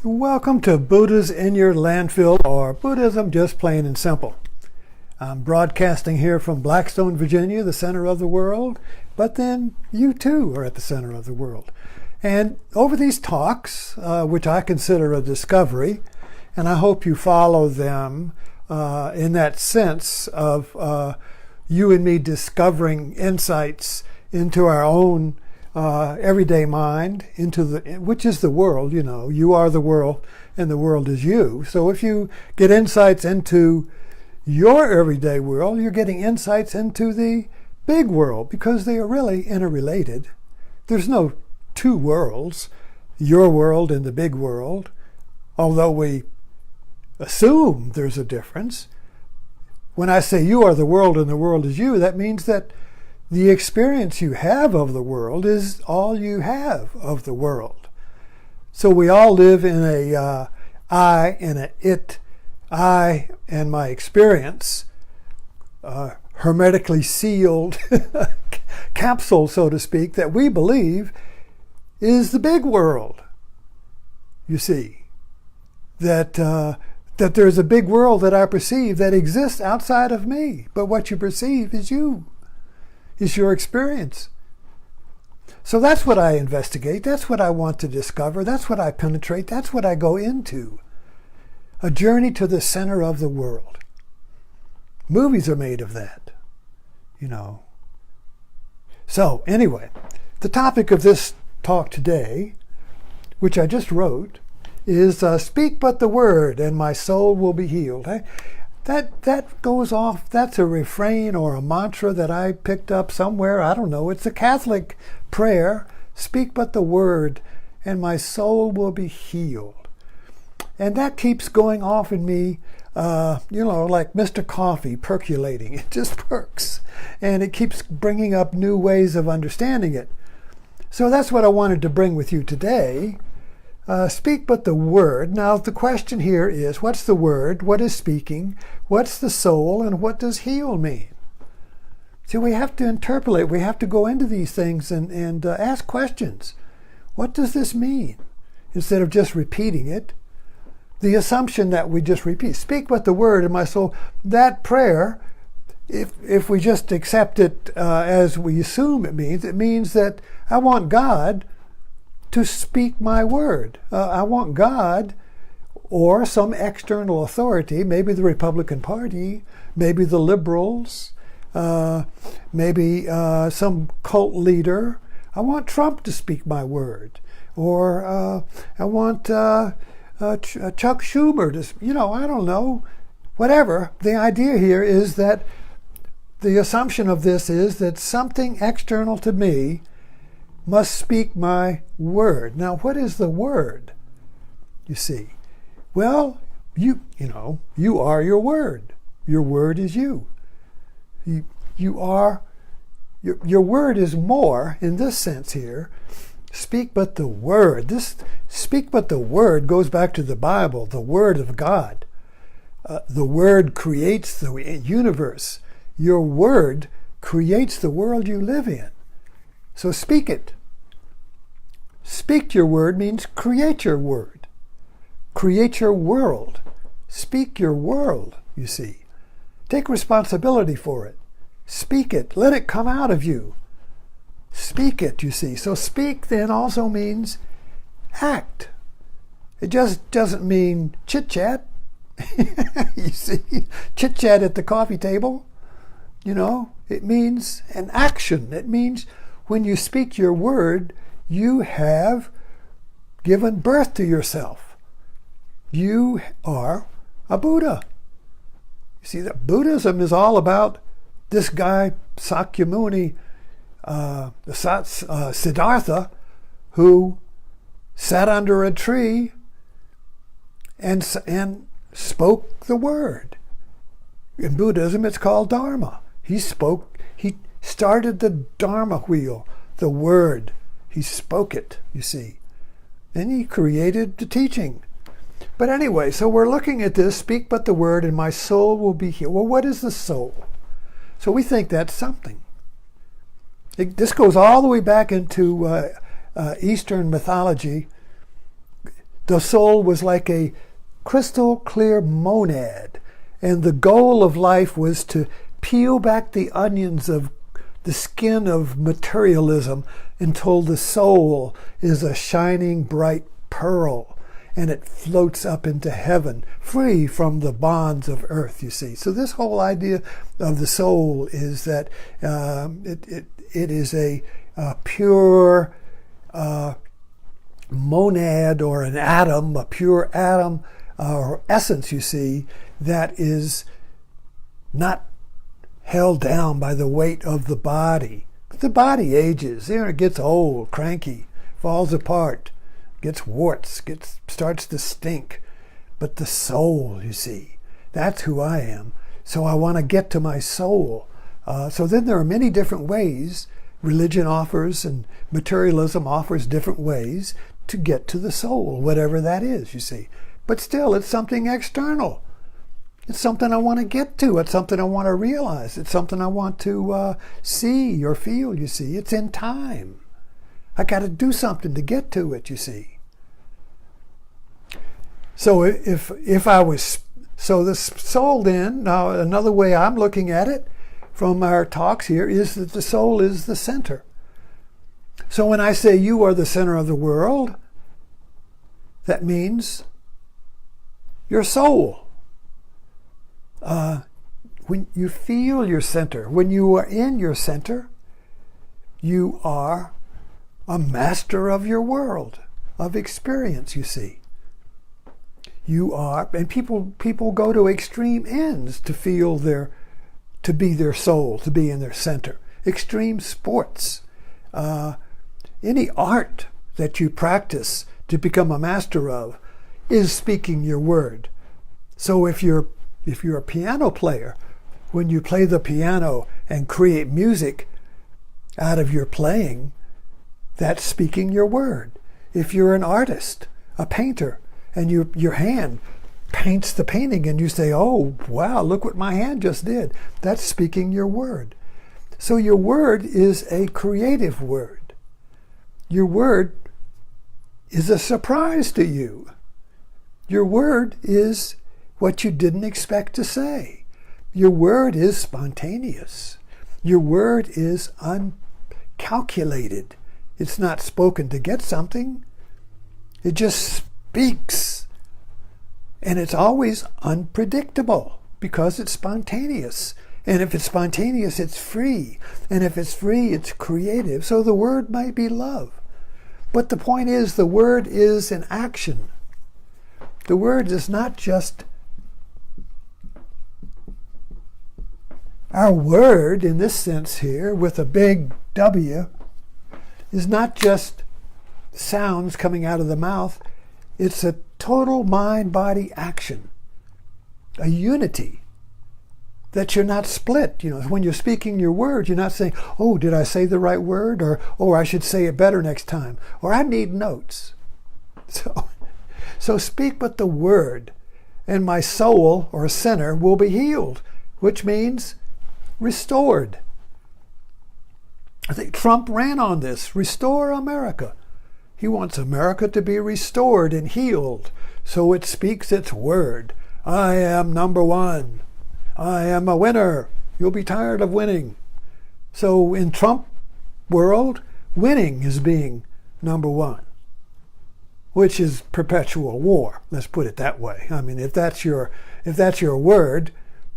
Welcome to Buddha's in Your Landfill, or Buddhism just plain and simple. I'm broadcasting here from Blackstone, Virginia, the center of the world, but then you too are at the center of the world. And over these talks, which I consider a discovery, and I hope you follow them in that sense of you and me discovering insights into our own everyday mind, which is the world. You are the world and the world is you. So if you get insights into your everyday world, you're getting insights into the big world, because they are really interrelated. There's no two worlds, your world and the big world, although we assume there's a difference. When I say you are the world and the world is you, that means that the experience you have of the world is all you have of the world. So we all live in a I and a it, I and my experience, hermetically sealed capsule, so to speak, that we believe is the big world. You see, that there's a big world that I perceive that exists outside of me, but what you perceive is you. Is your experience. So that's what I investigate. That's what I want to discover. That's what I penetrate. That's what I go into. A journey to the center of the world. Movies are made of that, So anyway, the topic of this talk today, which I just wrote, is speak but the word and my soul will be healed. That goes off, that's a refrain or a mantra that I picked up somewhere. I don't know. It's a Catholic prayer. Speak but the word and my soul will be healed. And that keeps going off in me, like Mr. Coffee percolating. It just perks. And it keeps bringing up new ways of understanding it. So that's what I wanted to bring with you today. Speak but the word. Now the question here is, what's the word? What is speaking? What's the soul? And what does heal mean? So we have to interpolate. We have to go into these things and ask questions. What does this mean? Instead of just repeating it. The assumption that we just repeat. Speak but the word in my soul. That prayer, if we just accept it as we assume it means that I want God to speak my word. I want God or some external authority, maybe the Republican Party, maybe the liberals, maybe some cult leader. I want Trump to speak my word. Or I want Chuck Schumer to, I don't know, whatever. The idea here is that the assumption of this is that something external to me must speak my word. Now, what is the word? You see, well, you are your word. Your word is you. You are, your word is more in this sense here. Speak but the word. This speak but the word goes back to the Bible, the word of God. The word creates the universe. Your word creates the world you live in. So speak it. Speak your word means create your word. Create your world. Speak your world, you see. Take responsibility for it. Speak it. Let it come out of you. Speak it, you see. So speak then also means act. It just doesn't mean chit-chat. You see, chit-chat at the coffee table. It means an action. It means when you speak your word, you have given birth to yourself. You are a Buddha. You see, that Buddhism is all about this guy, Sakyamuni, Siddhartha, who sat under a tree and spoke the word. In Buddhism, it's called Dharma. He started the Dharma wheel, the word. He spoke it, you see. And he created the teaching. But anyway, so we're looking at this, speak but the word and my soul will be healed. Well, what is the soul? So we think that's something. This goes all the way back into Eastern mythology. The soul was like a crystal clear monad, and the goal of life was to peel back the onions of the skin of materialism until the soul is a shining bright pearl, and it floats up into heaven, free from the bonds of earth, you see. So this whole idea of the soul is that it is a pure monad, or an atom, a pure atom or essence, you see, that is not held down by the weight of the body. The body ages, it gets old, cranky, falls apart, gets warts, starts to stink. But the soul, you see, that's who I am. So I want to get to my soul. So then there are many different ways. Religion offers, and materialism offers different ways to get to the soul, whatever that is, you see. But still, it's something external. It's something I want to get to. It's something I want to realize. It's something I want to see or feel, you see. It's in time. I got to do something to get to it, you see. So if I was, so the soul then, now another way I'm looking at it from our talks here is that the soul is the center. So when I say you are the center of the world, that means your soul. When you feel your center, when you are in your center, you are a master of your world, of experience, you see. You are, and people go to extreme ends to feel to be their soul, to be in their center. Extreme sports, any art that you practice to become a master of is speaking your word. So if you're a piano player, when you play the piano and create music out of your playing, that's speaking your word. If you're an artist, a painter, and your hand paints the painting and you say, oh, wow, look what my hand just did, that's speaking your word. So your word is a creative word. Your word is a surprise to you. Your word is what you didn't expect to say. Your word is spontaneous. Your word is uncalculated. It's not spoken to get something. It just speaks. And it's always unpredictable because it's spontaneous. And if it's spontaneous, it's free. And if it's free, it's creative. So the word might be love. But the point is, the word is an action. The word is not just our word in this sense here, with a big W, is not just sounds coming out of the mouth. It's a total mind-body action, a unity, that you're not split. You know, when you're speaking your word, you're not saying, oh, did I say the right word? Or, oh, I should say it better next time. Or I need notes. So speak but the word, and my soul, or sinner, will be healed, which means restored. I think Trump ran on this, restore America. He wants America to be restored and healed, so it speaks its word. I am number one. I am a winner. You'll be tired of winning. So in Trump world, winning is being number one, which is perpetual war. Let's put it that way. I mean, if that's your word,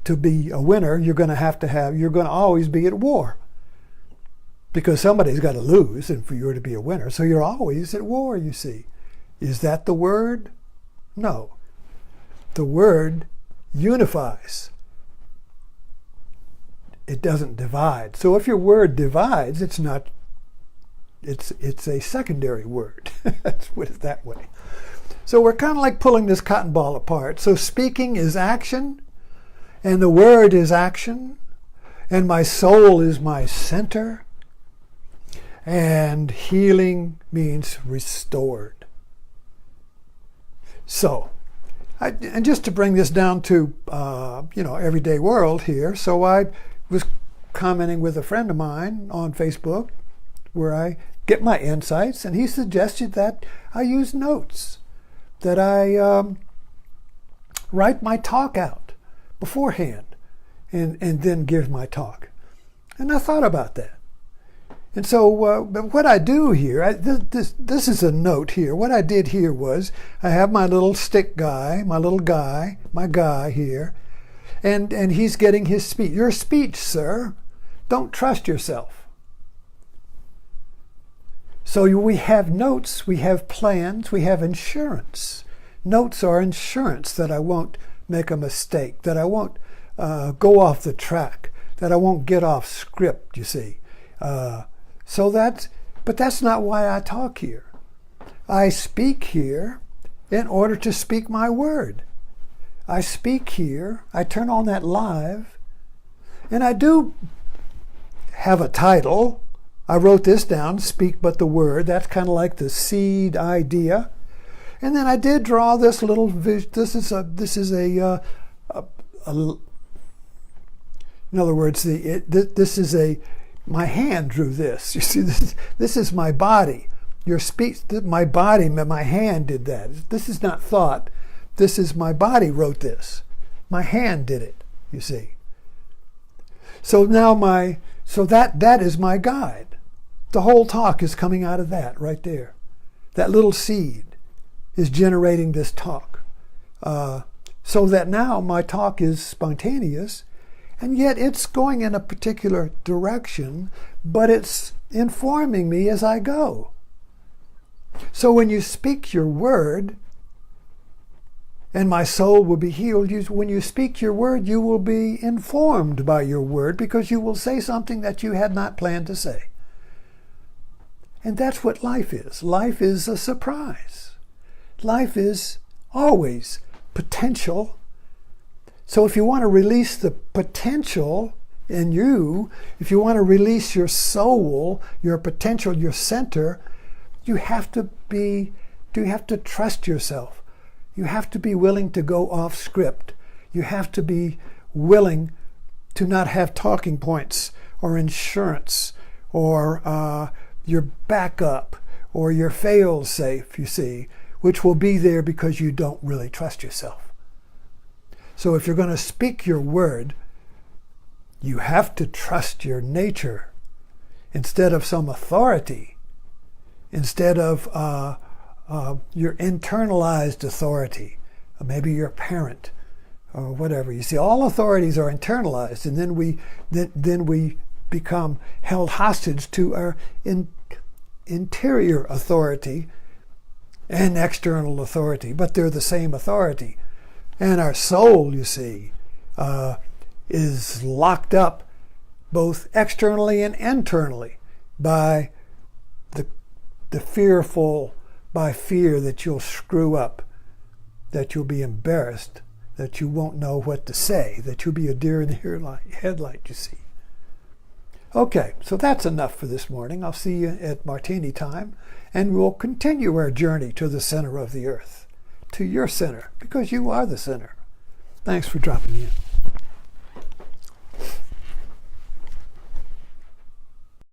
to be a winner, you're going to always be at war. Because somebody's got to lose, and for you to be a winner. So you're always at war, you see. Is that the word? No. The word unifies. It doesn't divide. So if your word divides, it's a secondary word. Let's put it that way. So we're kind of like pulling this cotton ball apart. So speaking is action, and the word is action, and my soul is my center. And healing means restored. So, and just to bring this down to, everyday world here, so I was commenting with a friend of mine on Facebook where I get my insights, and he suggested that I use notes. that I write my talk out beforehand and then give my talk. And I thought about that. And so what I do here, this is a note here. What I did here was I have my little stick guy, my guy here, and he's getting his speech. Your speech, sir. Don't trust yourself. So we have notes, we have plans, we have insurance. Notes are insurance that I won't make a mistake, that I won't go off the track, that I won't get off script, you see. But that's not why I talk here. I speak here in order to speak my word. I speak here, I turn on that live, and I do have a title. I wrote this down, Speak But the Word. That's kind of like the seed idea. And then I did draw this little vision. In other words, my hand drew this. You see, this is my body. Your speech, my body, my hand did that. This is not thought. This is my body wrote this. My hand did it, you see. So now that is my guide. The whole talk is coming out of that right there. That little seed is generating this talk. So that now my talk is spontaneous, and yet it's going in a particular direction, but it's informing me as I go. So when you speak your word, and my soul will be healed, when you speak your word, you will be informed by your word because you will say something that you had not planned to say. And that's what life is. Life is a surprise. Life is always potential. So if you want to release the potential in you, if you want to release your soul, your potential, your center, you have to trust yourself. You have to be willing to go off script. You have to be willing to not have talking points or insurance or your backup or your fail-safe, you see, which will be there because you don't really trust yourself. So if you're going to speak your word, you have to trust your nature instead of some authority, instead of your internalized authority, maybe your parent or whatever. You see, all authorities are internalized, and then we become held hostage to our interior authority and external authority, but they're the same authority. And our soul, you see, is locked up both externally and internally by the fearful, by fear that you'll screw up, that you'll be embarrassed, that you won't know what to say, that you'll be a deer in the headlight, you see. Okay, so that's enough for this morning. I'll see you at Martini time, and we'll continue our journey to the center of the earth, to your center, because you are the center. Thanks for dropping in.